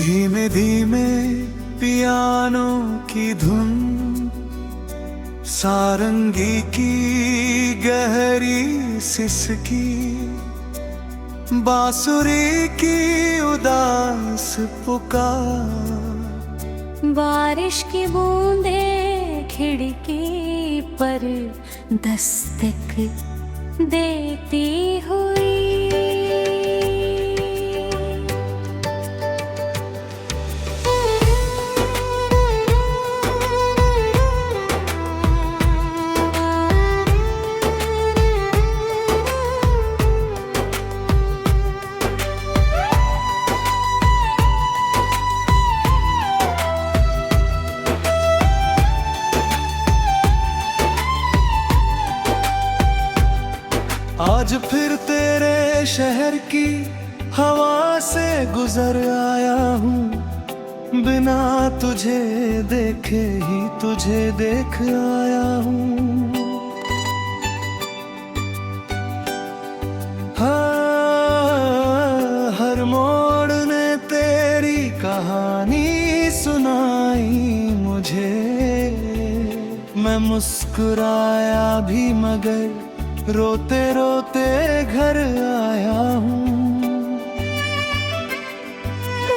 धीमे धीमे पियानो की धुन, सारंगी की गहरी सिसकी, बांसुरी की उदास पुकार, बारिश की बूंदें खिड़की पर दस्तक देती हुई। आज फिर तेरे शहर की हवा से गुजर आया हूँ, बिना तुझे देखे ही तुझे देख आया हूँ। हाँ, हर मोड़ ने तेरी कहानी सुनाई मुझे, मैं मुस्कुराया भी मगर रोते रोते घर आया हूँ।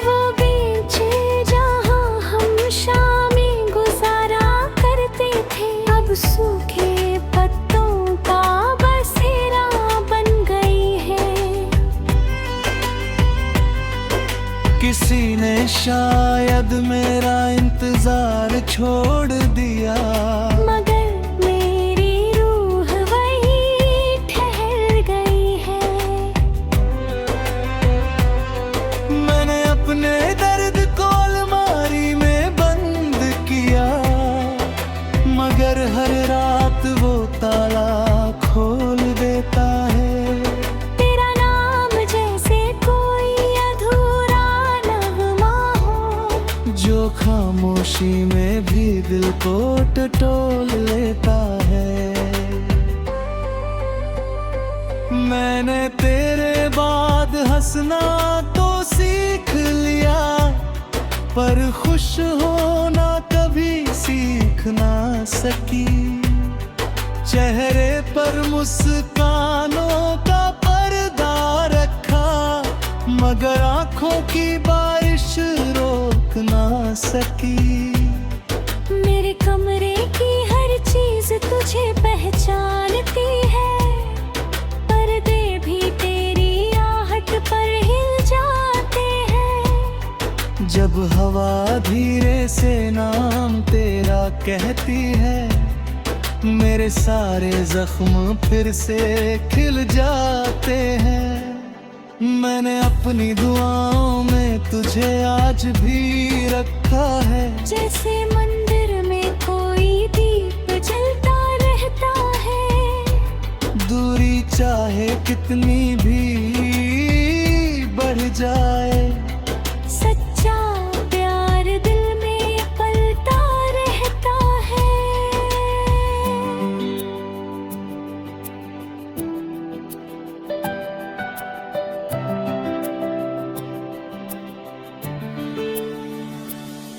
वो बीच जहाँ हम शामें गुजारा करते थे, अब सूखे पत्तों का बसेरा बन गई है। किसी ने शायद मेरा इंतजार छोड़ दिया, मगर अपने दर्द को अलमारी में बंद किया, मगर हर रात वो ताला खोल देता है। तेरा नाम जैसे कोई अधूरा नगमा हो, जो खामोशी में भी दिल को टटोल लेता है। मैंने तेरे बाद हंसना तो सीख लिया, पर खुश होना कभी सीख ना सकी। चेहरे पर मुस्कानों का पर्दा रखा, मगर आंखों की बारिश रोक ना सकी। मेरे कमरे की हर चीज तुझे पहचानती है, पर्दे भी तेरी आहट पर हिल जाते हैं। जब हवा धीरे से नाम तेरा कहती है, मेरे सारे जख्म फिर से खिल जाते हैं। मैंने अपनी दुआओं में तुझे आज भी रखा है, जैसे मंदिर में कोई दीप जलता रहता है। दूरी चाहे कितनी भी बढ़ जाए, सच्चा प्यार दिल में पलता रहता है।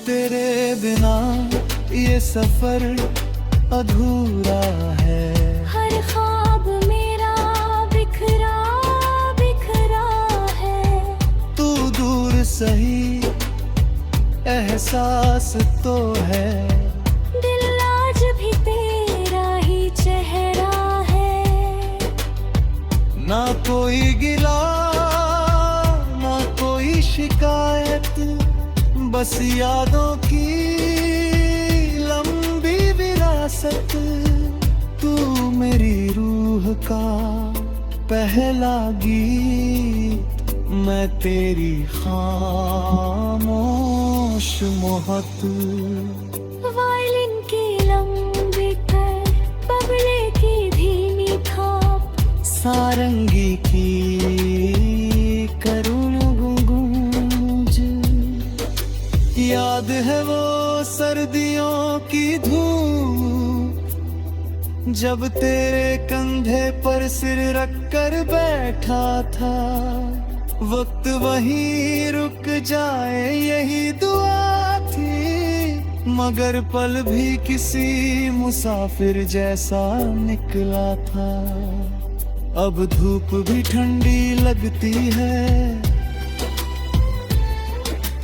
तेरे बिना ये सफर अधूरा है। हर ख्वाब मेरा बिखरा बिखरा है। तू दूर सही एहसास तो है, दिल आज भी तेरा ही चेहरा है। ना कोई गिला ना कोई शिकायत, बस यादों की लंबी विरासत। तू मेरी रूह का पहला गीत, मैं तेरी खामोश मोहत। वायलिन की लंबी कर, बबले की धीमी थाप, सारंगी की करुण गूंज। याद है वो सर्दियों की धूप, जब तेरे कंधे पर सिर रख कर बैठा था। वक्त वहीं रुक जाए यही दुआ थी, मगर पल भी किसी मुसाफिर जैसा निकला था। अब धूप भी ठंडी लगती है,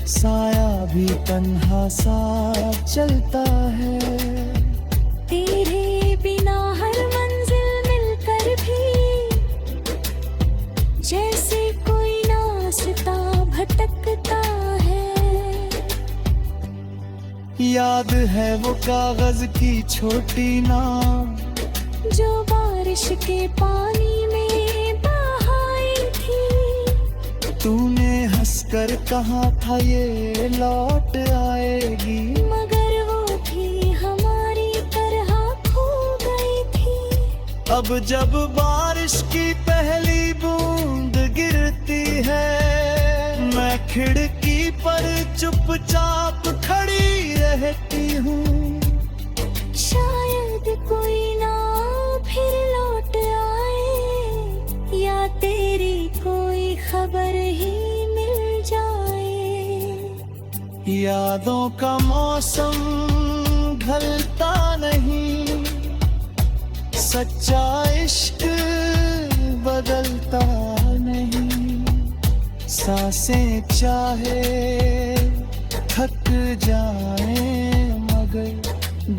साया भी तन्हा सा चलता है। तेरे बिना हर मंजिल मिलकर भी जैसे कोई रास्ता भटकता है। याद है वो कागज की छोटी नाव जो बारिश के पानी में बहाई थी। तूने हंसकर कहा था ये लौट आएगी, मगर वो भी हमारी तरह खो गई थी। अब जब बारिश की पहली बूंद गिरती है, मैं खिड़की पर चुपचाप खड़ी रहती हूँ। शायद कोई ना फिर लौट आए, या तेरी कोई खबर ही मिल जाए। यादों का मौसम ढलता नहीं, सच्चा इश्क बदलता नहीं। सांसें चाहे थक जाए, मगर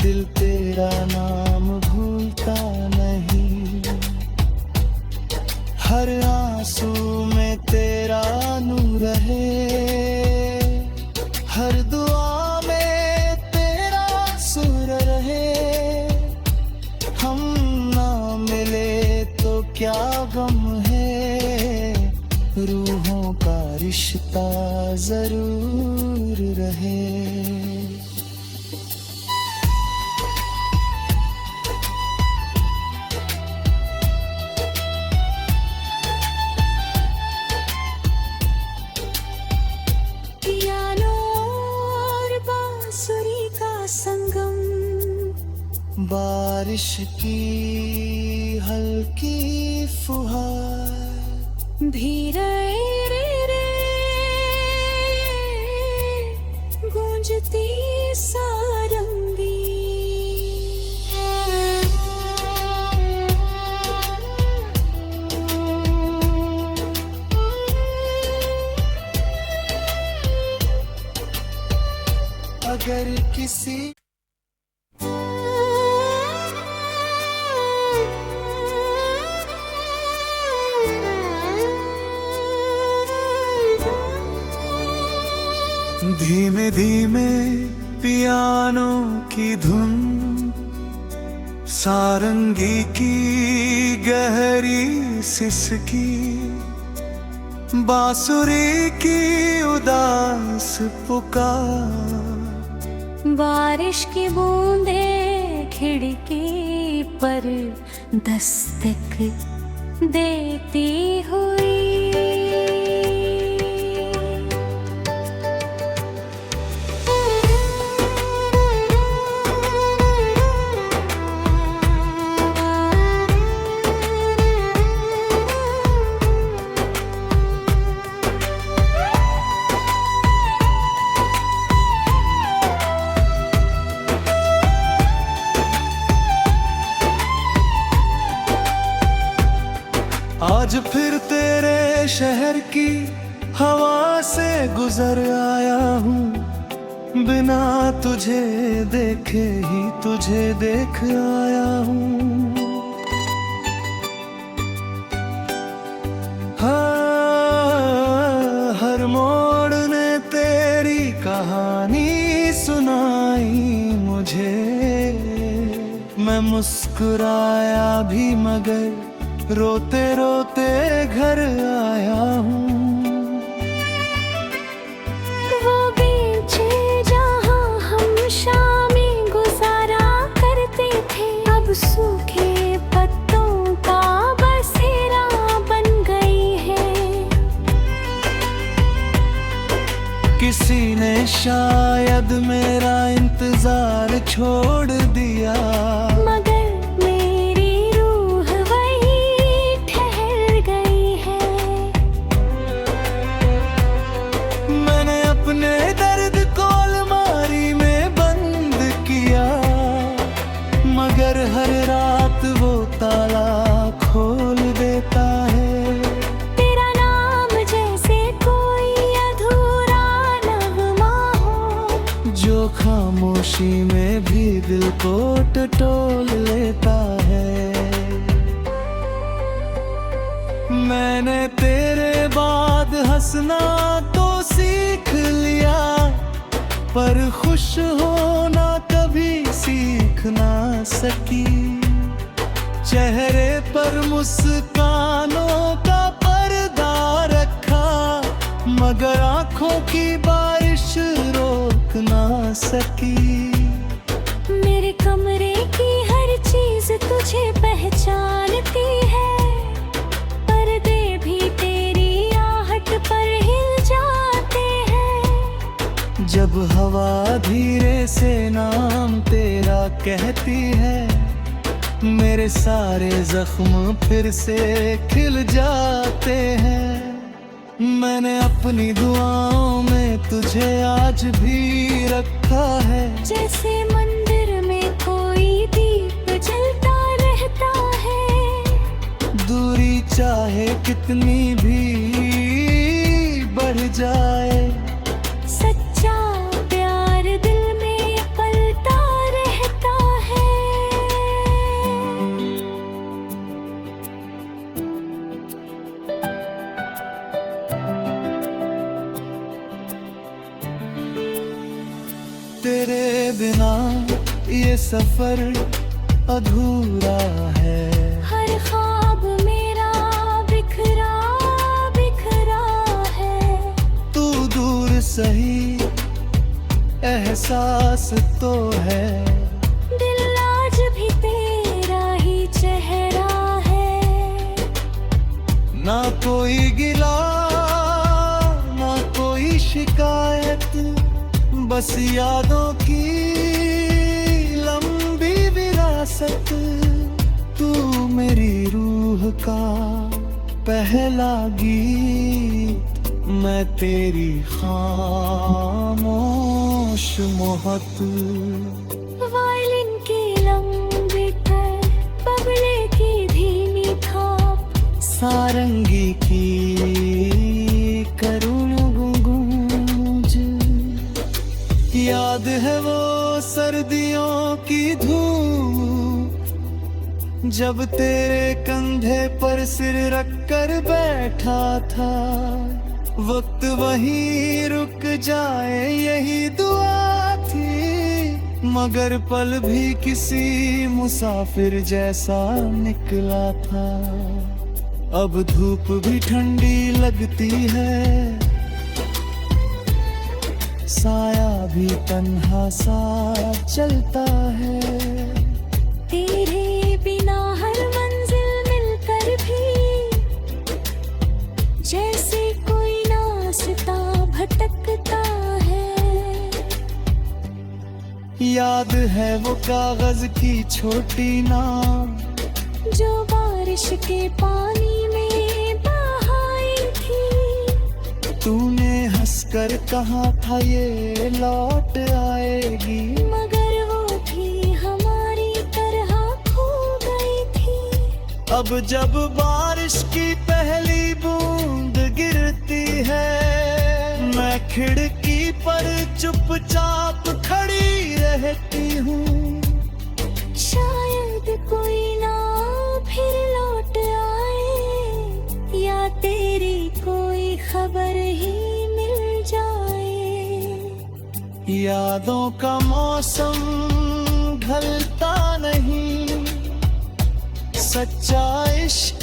दिल तेरा नाम भूलता नहीं। हर आंसू में तेरा नूर रहे, हर दुआ में तेरा सुर रहे। हम ना मिले तो क्या गम है, रूहों का रिश्ता जरूर रहे। बारिश की हल्की फुहार भी रे गूंजती सारंगी। अगर किसी धीमे धीमे पियानो की धुन, सारंगी की गहरी सिसकी, बांसुरी की उदास पुकार। बारिश की बूंदें खिड़की पर दस्तक देती हुई। आज फिर तेरे शहर की हवा से गुजर आया हूँ, बिना तुझे देखे ही तुझे देख आया हूँ। हाँ, हर मोड़ ने तेरी कहानी सुनाई मुझे। मैं मुस्कुराया भी मगर रोते रोते घर आया हूँ। वो बीच जहाँ हम शामें गुजारा करते थे, अब सूखे पत्तों का बसेरा बन गई है। किसी ने शायद मेरा इंतजार छोड़ दिया, मगर खामोशी में भी दिल को टटोल लेता है। मैंने तेरे बाद हंसना तो सीख लिया, पर खुश होना कभी सीख ना सकी। चेहरे पर मुस्कानों का पर्दा रखा, मगर आंखों की बारिश रोक ना सकी। मेरे कमरे की हर चीज तुझे पहचानती है, पर्दे भी तेरी आहट पर हिल जाते हैं। जब हवा धीरे से नाम तेरा कहती है, मेरे सारे जख्म फिर से खिल जाते हैं। मैंने अपनी दुआओं में तुझे आज भी रखा है, जैसे मंदिर में कोई दीप जलता रहता है। दूरी चाहे कितनी भी बढ़ जाए, सच्चा प्यार दिल में पलता रहता है। तेरे बिना ये सफर अधूरा है। हर ख्वाब मेरा बिखरा बिखरा है। तू दूर सही एहसास तो है, दिल आज भी तेरा ही चेहरा है। ना कोई गिला ना कोई शिकायत, बस यादों की लंबी विरासत। तू मेरी रूह का पहला गीत, मैं तेरी खामोश मोहब्बत। वायलिन की लंबी कर, बबले की धीमी थाप, सारंगी की करुण गूंज। याद है वो सर्दियों की धूप, जब तेरे कंधे पर सिर रख कर बैठा था। वक्त वहीं रुक जाए यही दुआ थी, मगर पल भी किसी मुसाफिर जैसा निकला था। अब धूप भी ठंडी लगती है, साया भी तन्हा सा चलता है। तेरे बिना हर मंजिल मिलकर भी जैसे कोई रास्ता भटकता है। याद है वो कागज की छोटी नाव, जो बारिश के पानी में बहाई थी। तूने हंसकर कहा था ये लौट आएगी, मगर वो भी हमारी तरह खो गई थी। अब जब बारिश की पहली बूंद गिरती है, मैं खिड़की पर चुपचाप खड़ी रहती हूँ। शायद कोई ना फिर लौट आए, या तेरी कोई खबर ही मिल जाए। यादों का मौसम ढलता नहीं, सच्चा इश्क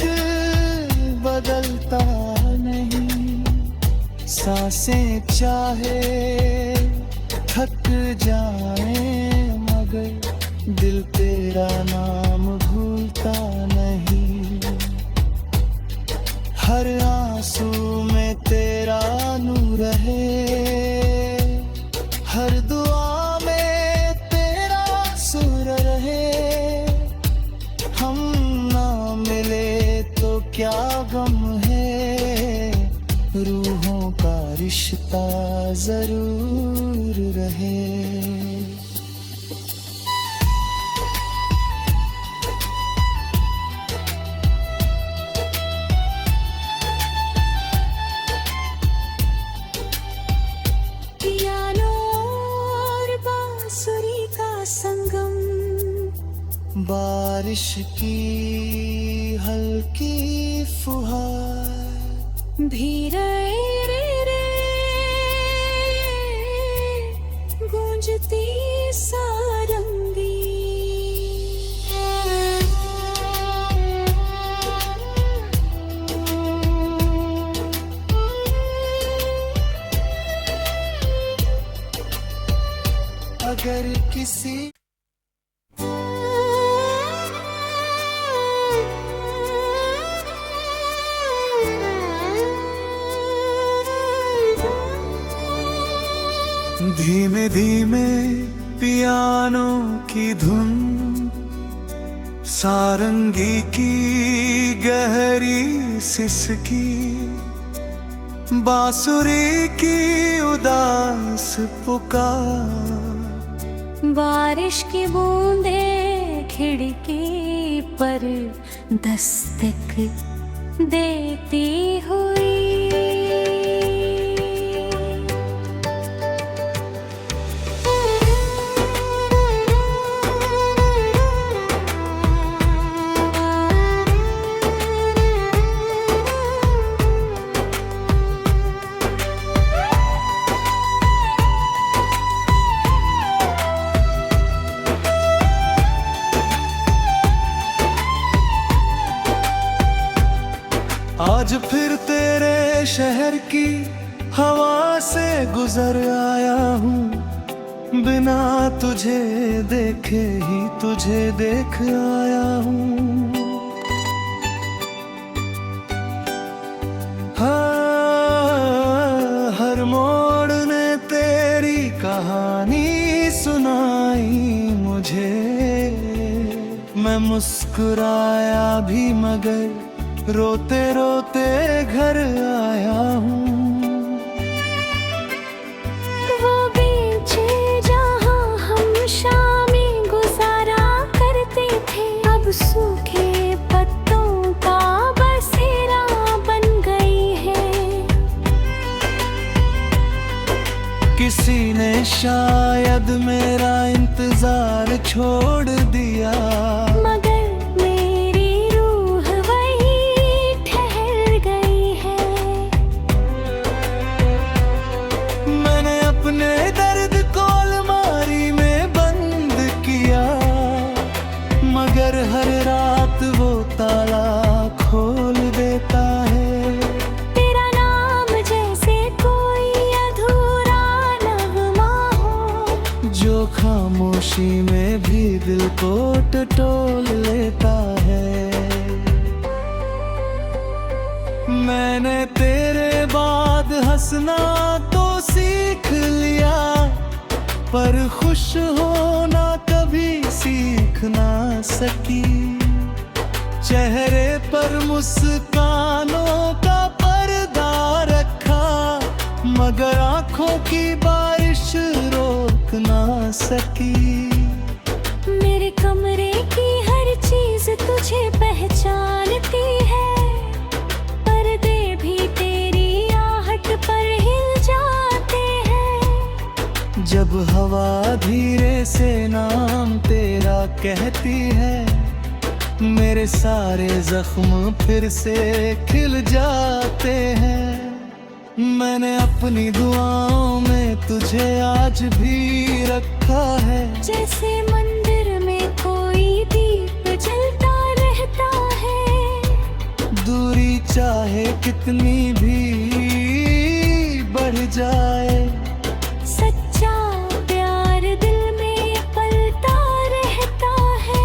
बदलता नहीं। सांसें चाहे थक जाए, मगर दिल तेरा नाम भूलता नहीं। हर आंसू में तेरा नूर है, हर दुआ में तेरा सुर रहे। हम ना मिले तो क्या गम है, रूहों का रिश्ता जरूर रहे। पियानो और बांसुरी बारिश की हल्की फुहार धीरे रे रे गूंजती सारंगी। अगर किसी धीमे धीमे पियानो की धुन, सारंगी की गहरी सिसकी, बांसुरी की उदास पुकार, बारिश की बूंदें खिड़की पर दस्तक देती हुई। आज फिर तेरे शहर की हवा से गुजर आया हूँ, बिना तुझे देखे ही तुझे देख आया हूँ। हाँ, हर मोड़ ने तेरी कहानी सुनाई मुझे, मैं मुस्कुराया भी मगर रोते रोते घर आया हूँ। वो बीच जहाँ हम शामी गुजारा करते थे, अब सूखे पत्तों का बसेरा बन गई है। किसी ने शायद मेरा इंतजार छोड़ दिया, मगर हर रात वो ताला खोल देता है। तेरा नाम जैसे कोई अधूरा नगमा हो, जो खामोशी में भी दिल को टटोल लेता है। मैंने तेरे बाद हंसना तो सीख लिया, पर खुश होना कभी सीख ना सकी। चेहरे पर मुस्कानों का पर्दा रखा, मगर आंखों की बारिश रोक ना सकी। मेरे कमरे की हर चीज तुझे पहचानती है, पर्दे भी तेरी आहट पर हिल जाते हैं। जब हवा धीरे से नाम तेरा कहती है, मेरे सारे जख्म फिर से खिल जाते हैं। मैंने अपनी दुआओं में तुझे आज भी रखा है, जैसे मंदिर में कोई दीप जलता रहता है। दूरी चाहे कितनी भी बढ़ जाए, सच्चा प्यार दिल में पलता रहता है।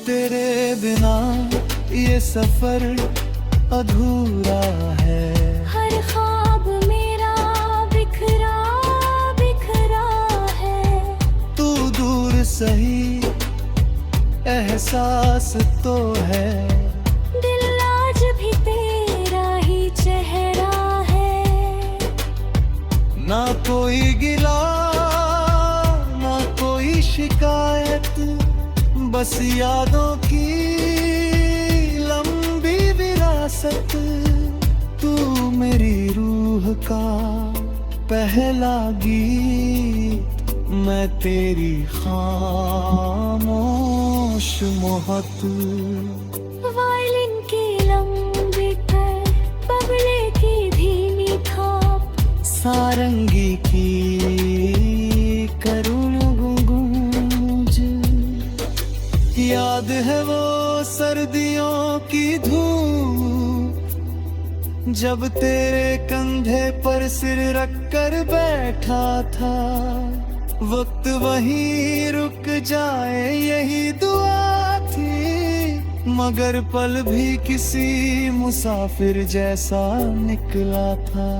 तेरे बिना ये सफर अधूरा है। हर ख्वाब मेरा बिखरा बिखरा है। तू दूर सही एहसास तो है, दिल आज भी तेरा ही चेहरा है। ना कोई गिला ना कोई शिकायत, बस यादों की लंबी विरासत। का पहला गीत, मैं तेरी खामोश मोहब्बत। वायलिन की लंबी कर, बबले की धीमी थाप, सारंगी की करुण गूंज। याद है वो सर्दियों की धूप, जब तेरे कंधे पर सिर रख कर बैठा था। वक्त वहीं रुक जाए यही दुआ थी, मगर पल भी किसी मुसाफिर जैसा निकला था।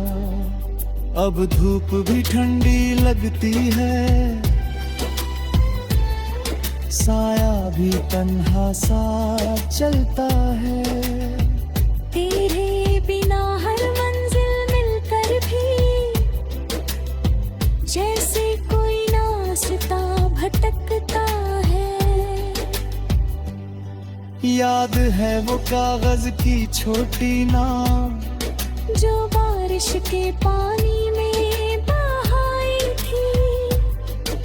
अब धूप भी ठंडी लगती है, साया भी तन्हा सा चलता है। तेरे बिना हर मंजिल मिलकर भी जैसे कोई रास्ता भटकता है। याद है वो कागज की छोटी नाव, जो बारिश के पानी में बहाई थी।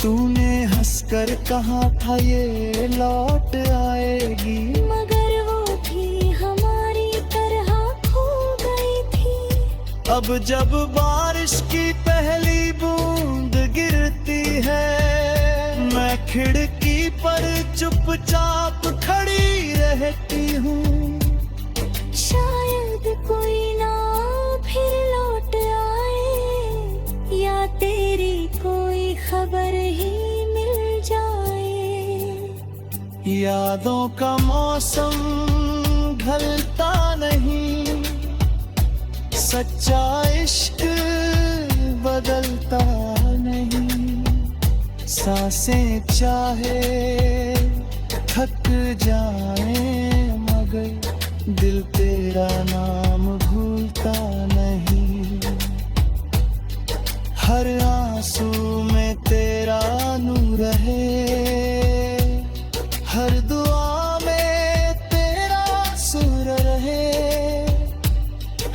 तूने हंसकर कहा था ये लौट आएगी, मगर वो भी हमारी तरह खो गई थी। अब जब बारिश की पहली बूंद गिरती है, मैं खिड़की पर चुपचाप खड़ी रहती हूँ। शायद कोई ना फिर लौट आए, या तेरी कोई खबर ही मिल जाए। यादों का मौसम ढलता नहीं, सच्चा इश्क बदलता नहीं। सांसें चाहे थक जाए, मगर दिल तेरा नाम भूलता नहीं। हर आंसू में तेरा नूर है, हर दुआ में तेरा सुर रहे।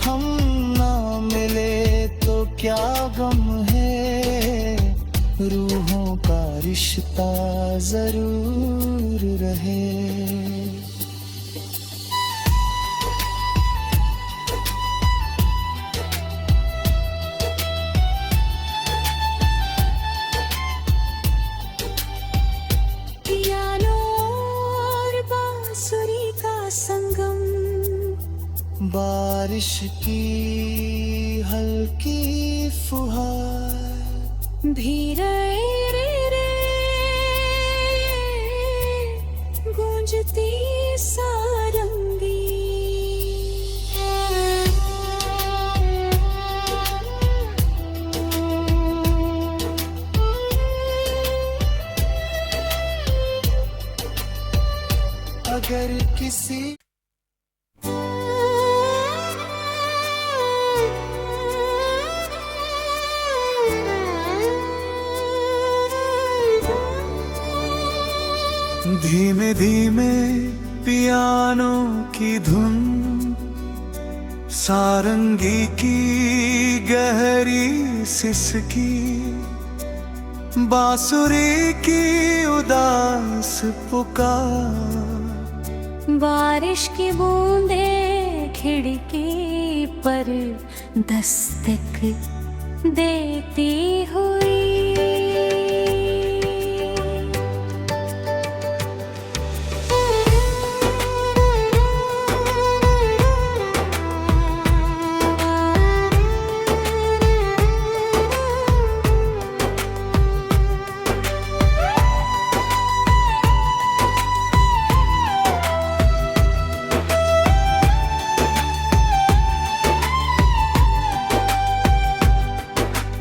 हम ना मिले तो क्या गम है, रूहों का रिश्ता जरूर रहे। पियानो और बांसुरी का संगम, बारिश की हल्की फुहार, धीरे रे रे गूंजती सारंगी। अगर किसी धीमे धीमे पियानो की धुन, सारंगी की गहरी सिसकी, बांसुरी की उदास पुकार। बारिश की बूंदें खिड़की पर दस्तक देती हुई।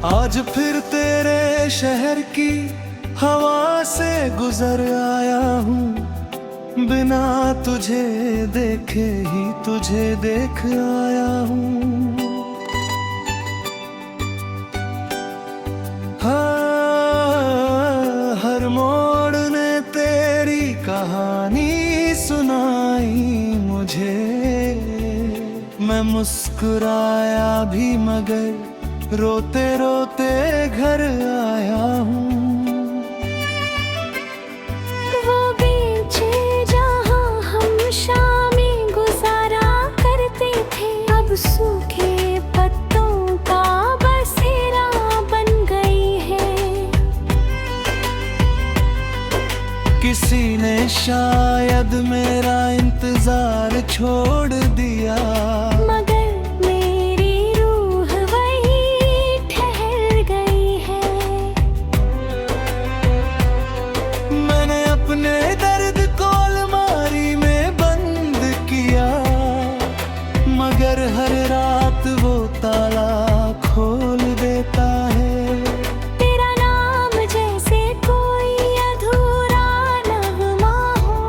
आज फिर तेरे शहर की हवा से गुजर आया हूँ, बिना तुझे देखे ही तुझे देख आया हूँ। हाँ, हर मोड़ ने तेरी कहानी सुनाई मुझे। मैं मुस्कुराया भी मगर रोते रोते घर आया हूँ। वो बीचे जहाँ हम शामें गुजारा करते थे, अब सूखे पत्तों का बसेरा बन गई है। किसी ने शायद मेरा इंतजार छोड़ दिया, मगर मेरी रूह वहीं ठहर गई है। मैंने अपने दर्द को अलमारी में बंद किया, मगर हर रात वो ताला खोल देता है। तेरा नाम जैसे कोई अधूरा नगमा हो,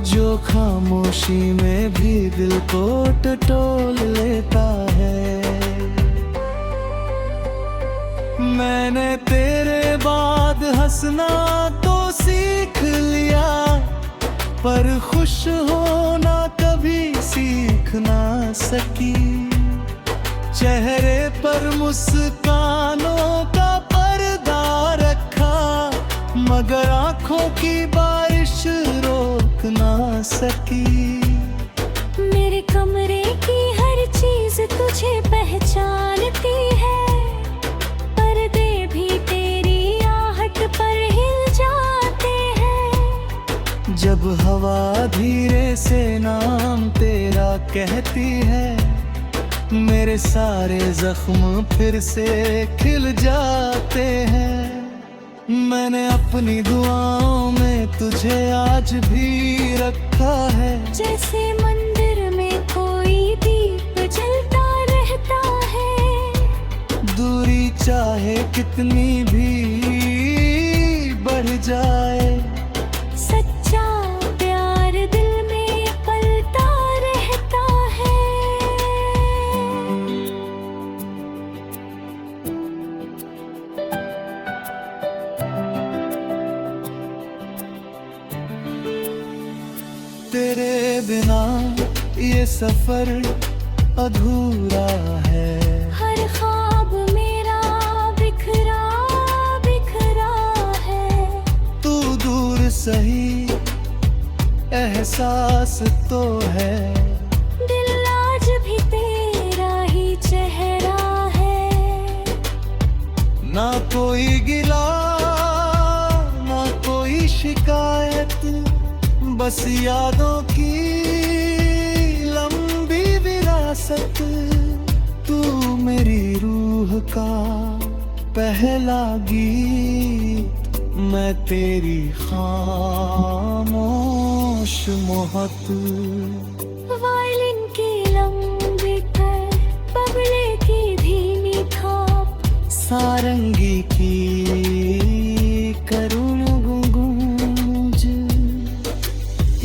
जो खामोशी में भी दिल को टटोल लेता है। मैंने तेरे बाद हंसना तो सीख लिया, पर खुश होना कभी सीख ना सकी। चेहरे पर मुस्कानों का पर्दा रखा, मगर आंखों की बारिश रोक ना सकी। मेरे कमरे की हर चीज तुझे पहचानती है, पर्दे भी तेरी आहट पर हिल जाते हैं। जब हवा धीरे से नाम तेरा कहती है, मेरे सारे जख्म फिर से खिल जाते हैं। मैंने अपनी दुआओं में तुझे आज भी रखा है, जैसे मंदिर में कोई दीप जलता रहता है। दूरी चाहे कितनी भी बढ़ जाए, सच्चा प्यार दिल में पलता रहता है। तेरे बिना ये सफर अधूरा है। हर ख्वाब मेरा बिखरा बिखरा है। तू दूर सही एहसास तो है, दिल आज भी तेरा ही चेहरा है। ना कोई गिला ना कोई शिकायत, बस यादों की लंबी विरासत। तू मेरी रूह का पहला गीत, मैं तेरी खामोश मोहब्बत। वायलिन की लंबी कर, बबले की धीमी थाप, सारंगी की करुण गूंज।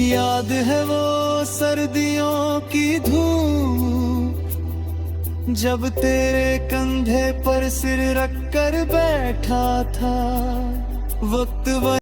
याद है वो सर्दियों की धूप, जब तेरे कंधे पर सिर रख कर बैठा था। वक्त